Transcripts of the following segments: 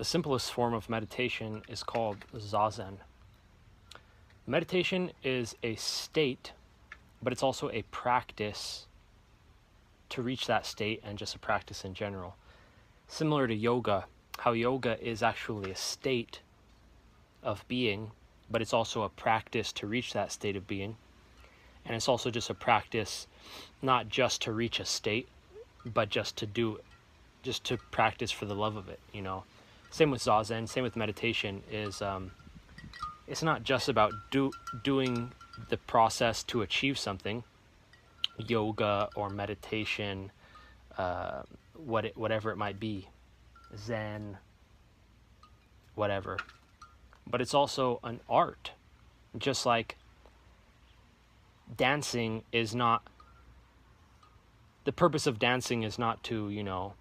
The simplest form of meditation is called Zazen. Meditation is a state, but it's also a practice to reach that state, and just a practice in general. Similar to yoga, how yoga is actually a state of being, but it's also a practice to reach that state of being. And it's also just a practice not just to reach a state, but just to do it, just to practice for the love of it, you know. Same with Zazen, same with meditation, is it's not just about doing the process to achieve something, yoga or meditation, whatever it might be, Zen, whatever. But it's also an art, just like dancing is not, the purpose of dancing is not to, you know,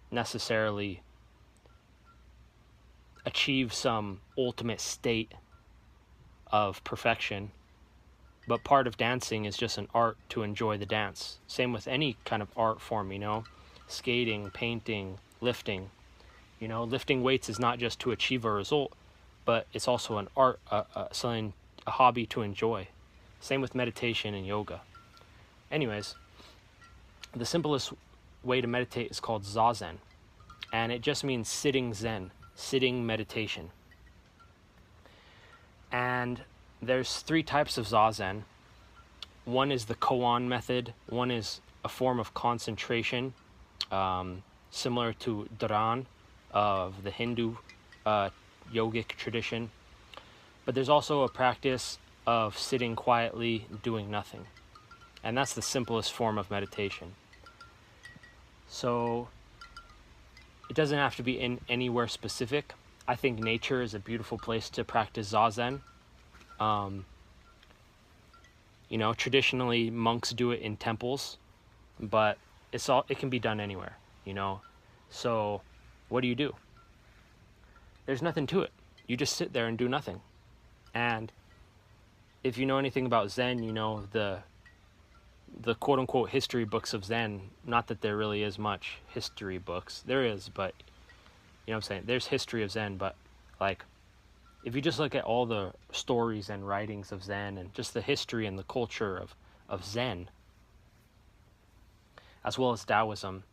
necessarily achieve some ultimate state of perfection, but part of dancing is just an art to enjoy the dance. Same with any kind of art form, you know, skating, painting, lifting. You know, lifting weights is not just to achieve a result, but it's also an art, a hobby to enjoy. Same with meditation and yoga. Anyways, the simplest way to meditate is called Zazen, and it just means sitting Zen, sitting meditation. And there's 3 types of Zazen. One is the koan method. One is a form of concentration, similar to Dharan of the Hindu yogic tradition. But there's also a practice of sitting quietly, doing nothing. And that's the simplest form of meditation. So it doesn't have to be in anywhere specific. I think nature is a beautiful place to practice Zazen. You know, traditionally monks do it in temples, but it can be done anywhere, you know. So what do? There's nothing to it. You just sit there and do nothing. And if you know anything about Zen, you know the quote-unquote history books of Zen. Not that there really is much history books. There is, but you know what I'm saying? There's history of Zen, but like, if you just look at all the stories and writings of Zen and just the history and the culture of Zen, as well as Taoism,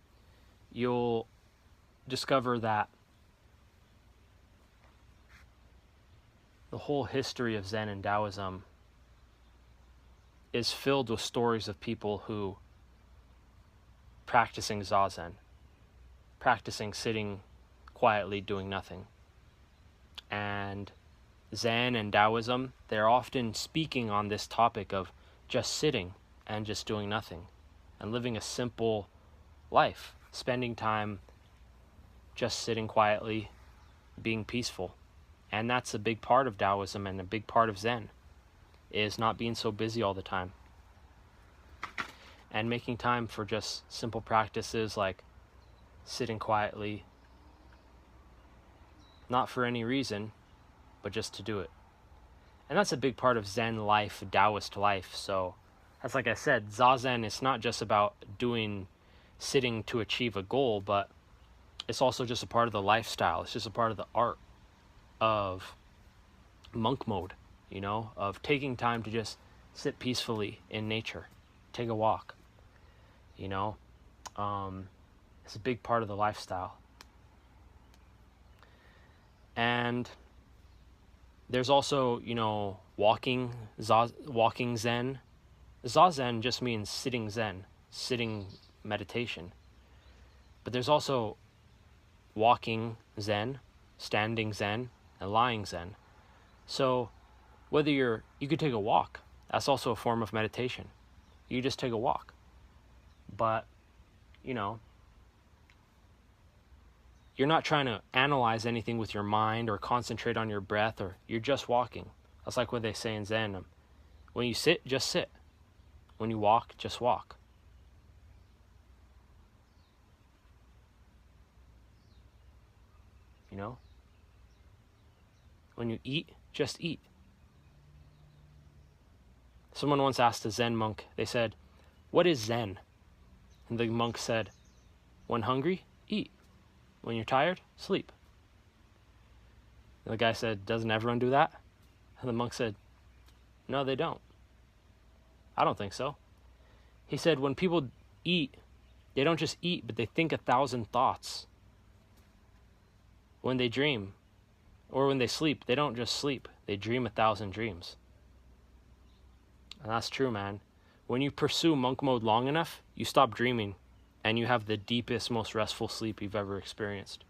you'll discover that the whole history of Zen and Taoism is filled with stories of people who practicing Zazen, practicing sitting quietly, doing nothing. And Zen and Taoism, they're often speaking on this topic of just sitting and just doing nothing and living a simple life, spending time just sitting quietly, being peaceful. And that's a big part of Taoism and a big part of Zen, is not being so busy all the time and making time for just simple practices like sitting quietly, not for any reason, but just to do it. And that's a big part of Zen life, Taoist life. So that's, like I said, Zazen is not just about sitting to achieve a goal, but it's also just a part of the lifestyle. It's just a part of the art of monk mode, you know, of taking time to just sit peacefully in nature, take a walk, you know. It's a big part of the lifestyle. And there's also, you know, walking Zen. Zazen just means sitting Zen, sitting meditation. But there's also walking Zen, standing Zen, and lying Zen. So whether you could take a walk, that's also a form of meditation. You just take a walk. But, you know, you're not trying to analyze anything with your mind or concentrate on your breath, or you're just walking. That's like what they say in Zen. When you sit, just sit. When you walk, just walk. You know? When you eat, just eat. Someone once asked a Zen monk, they said, "What is Zen?" And the monk said, "When hungry, eat. When you're tired, sleep." And the guy said, doesn't everyone do that? And the monk said, no, they don't. I don't think so. He said, when people eat, they don't just eat, but they think 1,000 thoughts. When they dream, or when they sleep, they don't just sleep. They dream 1,000 dreams. And that's true, man. When you pursue monk mode long enough, you stop dreaming, and you have the deepest, most restful sleep you've ever experienced.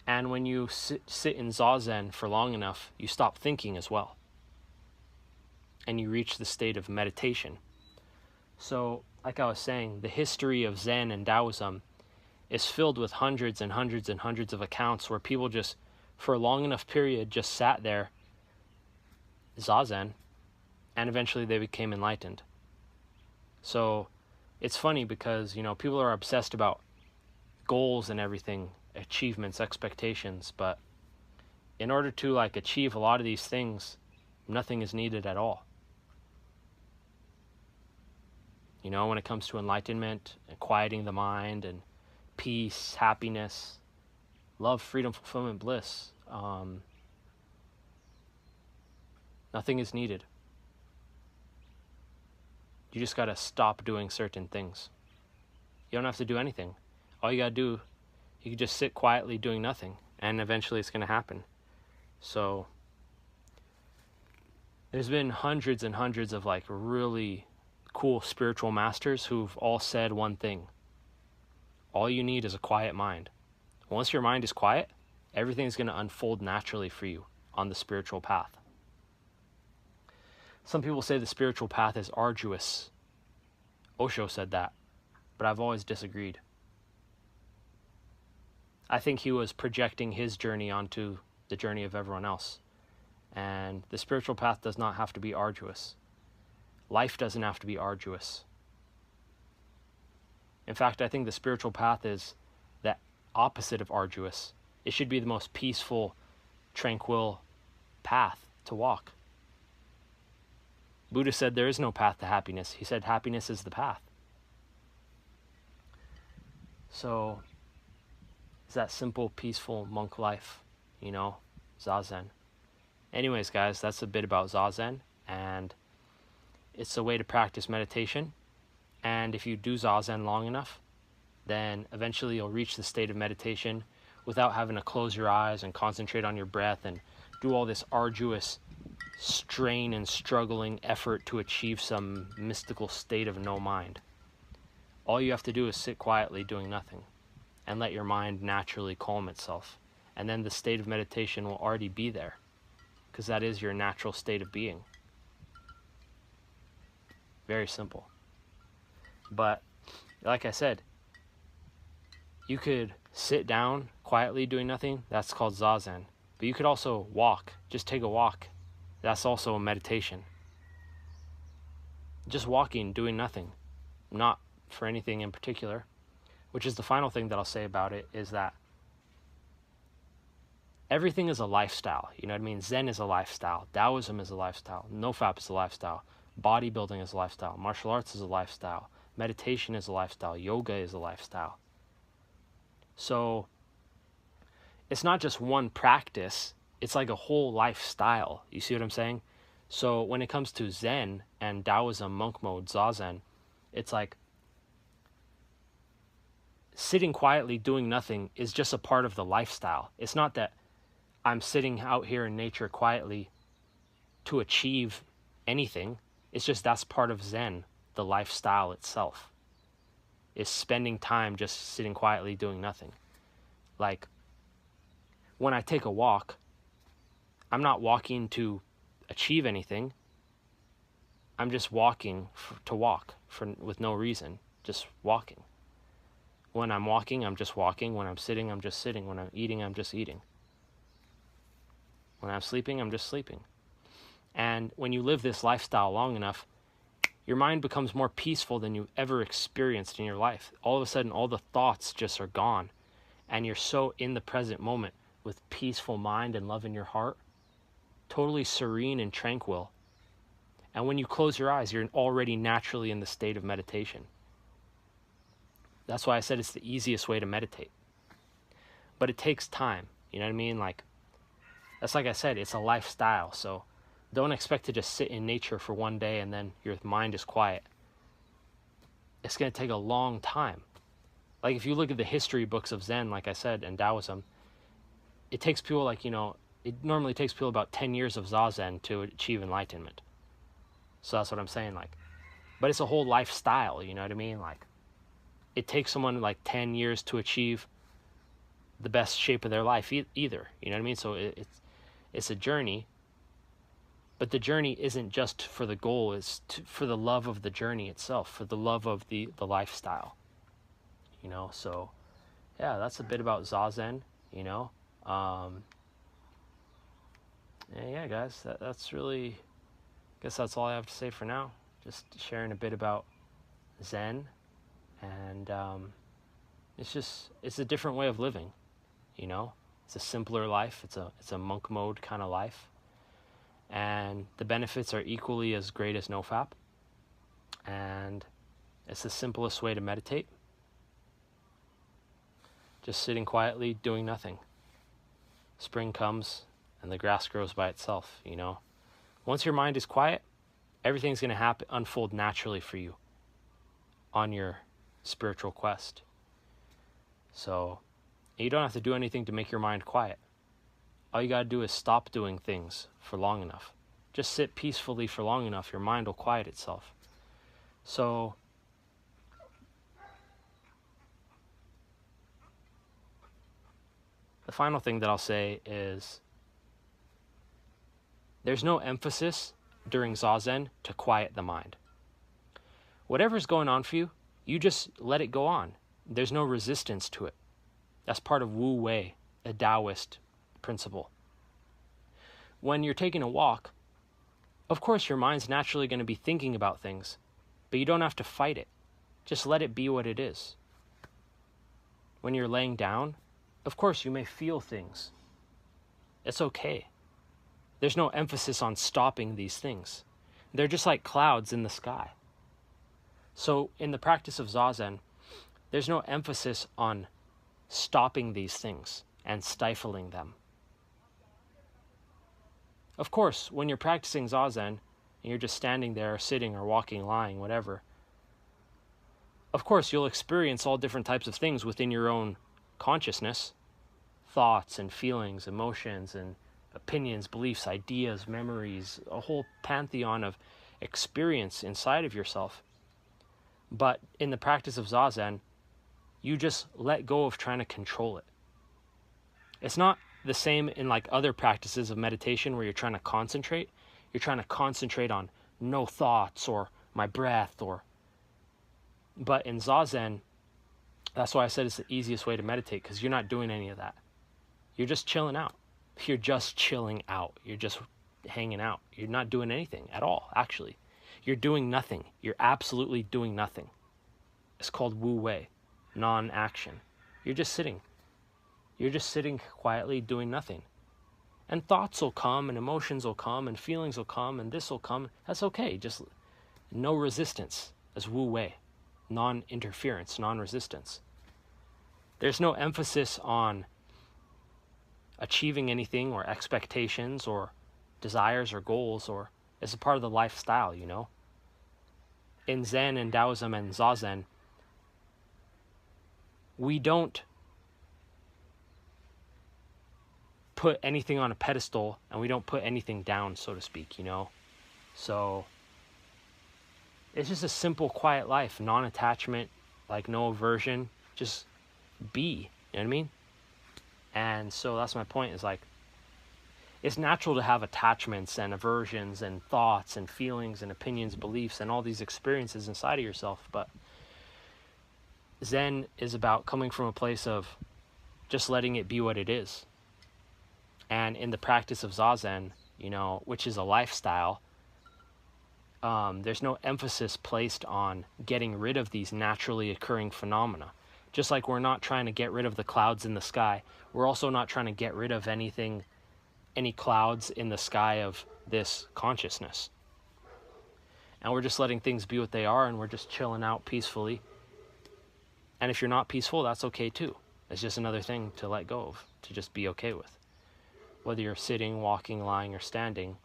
And when you sit in Zazen for long enough, you stop thinking as well. And you reach the state of meditation. So, like I was saying, the history of Zen and Taoism is filled with hundreds and hundreds and hundreds of accounts where people just, for a long enough period, just sat there, Zazen, and eventually they became enlightened. So, it's funny because, people are obsessed about goals and everything, achievements, expectations, but in order to achieve a lot of these things, nothing is needed at all. When it comes to enlightenment and quieting the mind and peace, happiness, love, freedom, fulfillment, bliss, nothing is needed. You just gotta stop doing certain things. You don't have to do anything. All you gotta do, you can just sit quietly doing nothing, and eventually it's gonna happen. So there's been hundreds and hundreds of really cool spiritual masters who've all said one thing. All you need is a quiet mind. Once your mind is quiet, everything's going to unfold naturally for you on the spiritual path. Some people say the spiritual path is arduous. Osho said that, but I've always disagreed. I think he was projecting his journey onto the journey of everyone else. And the spiritual path does not have to be arduous. Life doesn't have to be arduous. In fact, I think the spiritual path is the opposite of arduous. It should be the most peaceful, tranquil path to walk. Buddha said there is no path to happiness. He said happiness is the path. So, it's that simple, peaceful monk life, Zazen. Anyways, guys, that's a bit about Zazen, and it's a way to practice meditation. And if you do Zazen long enough, then eventually you'll reach the state of meditation without having to close your eyes and concentrate on your breath and do all this arduous strain and struggling effort to achieve some mystical state of no mind. All you have to do is sit quietly doing nothing and let your mind naturally calm itself. And then the state of meditation will already be there, because that is your natural state of being. Very simple. But, like I said, you could sit down quietly doing nothing. That's called Zazen. But you could also walk. Just take a walk. That's also a meditation. Just walking, doing nothing. Not for anything in particular. Which is the final thing that I'll say about it, is that everything is a lifestyle. You know what I mean? Zen is a lifestyle. Taoism is a lifestyle. Nofap is a lifestyle. Bodybuilding is a lifestyle. Martial arts is a lifestyle. Meditation is a lifestyle. Yoga is a lifestyle. So it's not just one practice. It's like a whole lifestyle. You see what I'm saying? So when it comes to Zen and Taoism, monk mode, Zazen, it's like sitting quietly doing nothing is just a part of the lifestyle. It's not that I'm sitting out here in nature quietly to achieve anything. It's just that's part of Zen, the lifestyle itself. Is spending time just sitting quietly doing nothing. Like, when I take a walk, I'm not walking to achieve anything. I'm just walking to walk with no reason, just walking. When I'm walking, I'm just walking. When I'm sitting, I'm just sitting. When I'm eating, I'm just eating. When I'm sleeping, I'm just sleeping. And when you live this lifestyle long enough, your mind becomes more peaceful than you've ever experienced in your life. All of a sudden, all the thoughts just are gone. And you're so in the present moment with peaceful mind and love in your heart, totally serene and tranquil. And when you close your eyes, you're already naturally in the state of meditation. That's why I said it's the easiest way to meditate. But it takes time. You know what I mean? Like, That's like I said, it's a lifestyle. So don't expect to just sit in nature for one day and then your mind is quiet. It's going to take a long time. Like if you look at the history books of Zen, like I said, and Taoism, it takes people like, it normally takes people about 10 years of Zazen to achieve enlightenment. So that's what I'm saying, like, but it's a whole lifestyle, you know what I mean? Like, it takes someone like 10 years to achieve the best shape of their life either, you know what I mean? So it's a journey, but the journey isn't just for the goal, it's for the love of the journey itself, for the love of the lifestyle, so yeah, that's a bit about Zazen, yeah, guys, that's really, I guess that's all I have to say for now. Just sharing a bit about Zen, and it's a different way of living, It's a simpler life. It's a monk mode kind of life, and the benefits are equally as great as nofap, and it's the simplest way to meditate. Just sitting quietly, doing nothing. Spring comes and the grass grows by itself, Once your mind is quiet, everything's going to unfold naturally for you on your spiritual quest. So you don't have to do anything to make your mind quiet. All you got to do is stop doing things for long enough. Just sit peacefully for long enough, your mind will quiet itself. So the final thing that I'll say is there's no emphasis during Zazen to quiet the mind. Whatever's going on for you, you just let it go on. There's no resistance to it. That's part of Wu Wei, a Taoist principle. When you're taking a walk, of course your mind's naturally going to be thinking about things, but you don't have to fight it. Just let it be what it is. When you're laying down, of course you may feel things. It's okay. There's no emphasis on stopping these things. They're just like clouds in the sky. So in the practice of Zazen, there's no emphasis on stopping these things and stifling them. Of course, when you're practicing Zazen, and you're just standing there, or sitting, or walking, lying, whatever, of course you'll experience all different types of things within your own consciousness, thoughts and feelings, emotions and opinions, beliefs, ideas, memories, a whole pantheon of experience inside of yourself. But in the practice of Zazen, you just let go of trying to control it. It's not the same in like other practices of meditation where you're trying to concentrate. You're trying to concentrate on no thoughts or my breath but in Zazen, that's why I said it's the easiest way to meditate, because you're not doing any of that. You're just chilling out. You're just chilling out. You're just hanging out. You're not doing anything at all, actually. You're doing nothing. You're absolutely doing nothing. It's called Wu Wei, non-action. You're just sitting. You're just sitting quietly doing nothing. And thoughts will come, and emotions will come, and feelings will come, and this will come. That's okay. Just no resistance. That's Wu Wei. Non-interference, non-resistance. There's no emphasis on achieving anything or expectations or desires or goals, or it's a part of the lifestyle, In Zen and Taoism and Zazen, we don't put anything on a pedestal and we don't put anything down, so to speak, So it's just a simple, quiet life, non-attachment, like no aversion, just be, you know what I mean? And so that's my point, is like, it's natural to have attachments and aversions and thoughts and feelings and opinions, beliefs, and all these experiences inside of yourself. But Zen is about coming from a place of just letting it be what it is. And in the practice of Zazen, which is a lifestyle, there's no emphasis placed on getting rid of these naturally occurring phenomena. Just like we're not trying to get rid of the clouds in the sky, we're also not trying to get rid of any clouds in the sky of this consciousness. And we're just letting things be what they are, and we're just chilling out peacefully. And if you're not peaceful, that's okay too. It's just another thing to let go of, to just be okay with. whether you're sitting, walking, lying, or standing.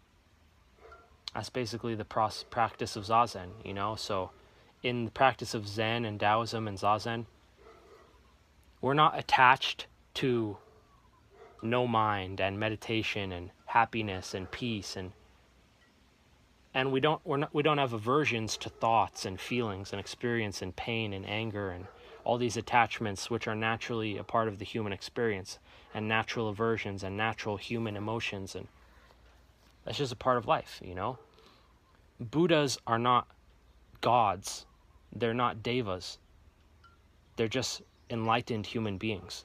That's basically the practice of Zazen, you know? So in the practice of Zen and Taoism and Zazen, we're not attached to no mind and meditation and happiness and peace, and we don't have aversions to thoughts and feelings and experience and pain and anger and all these attachments which are naturally a part of the human experience, and natural aversions and natural human emotions, and that's just a part of life, you know? Buddhas are not gods. They're not devas. They're just enlightened human beings.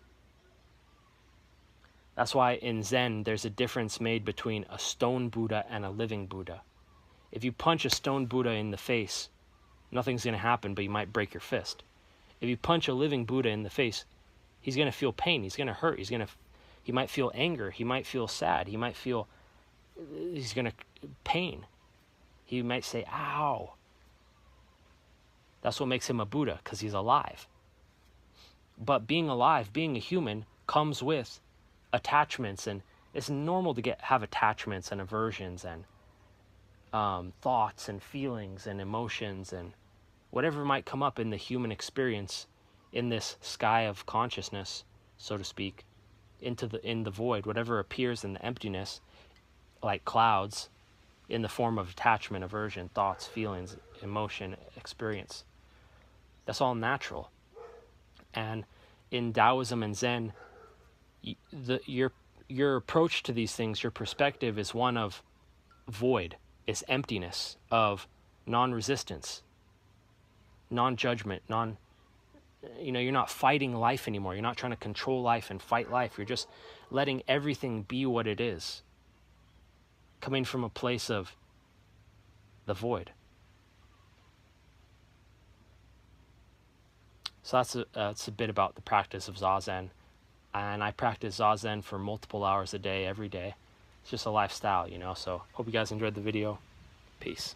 That's why in Zen there's a difference made between a stone Buddha and a living Buddha. If you punch a stone Buddha in the face, nothing's going to happen, but you might break your fist. If you punch a living Buddha in the face, he's going to feel pain, he's going to hurt, he might feel anger, he might feel sad, he's going to pain. He might say, ow. That's what makes him a Buddha, because he's alive. But being alive, being a human, comes with attachments, and it's normal to have attachments and aversions and thoughts and feelings and emotions and whatever might come up in the human experience in this sky of consciousness, so to speak, in the void, whatever appears in the emptiness, like clouds, in the form of attachment, aversion, thoughts, feelings, emotion, experience. That's all natural. And in Taoism and Zen, your approach to these things, your perspective is one of void, is emptiness, of non-resistance, non-judgment, you're not fighting life anymore. You're not trying to control life and fight life. You're just letting everything be what it is, coming from a place of the void. So that's a bit about the practice of Zazen. And I practice Zazen for multiple hours a day, every day. It's just a lifestyle, you know. So hope you guys enjoyed the video. Peace.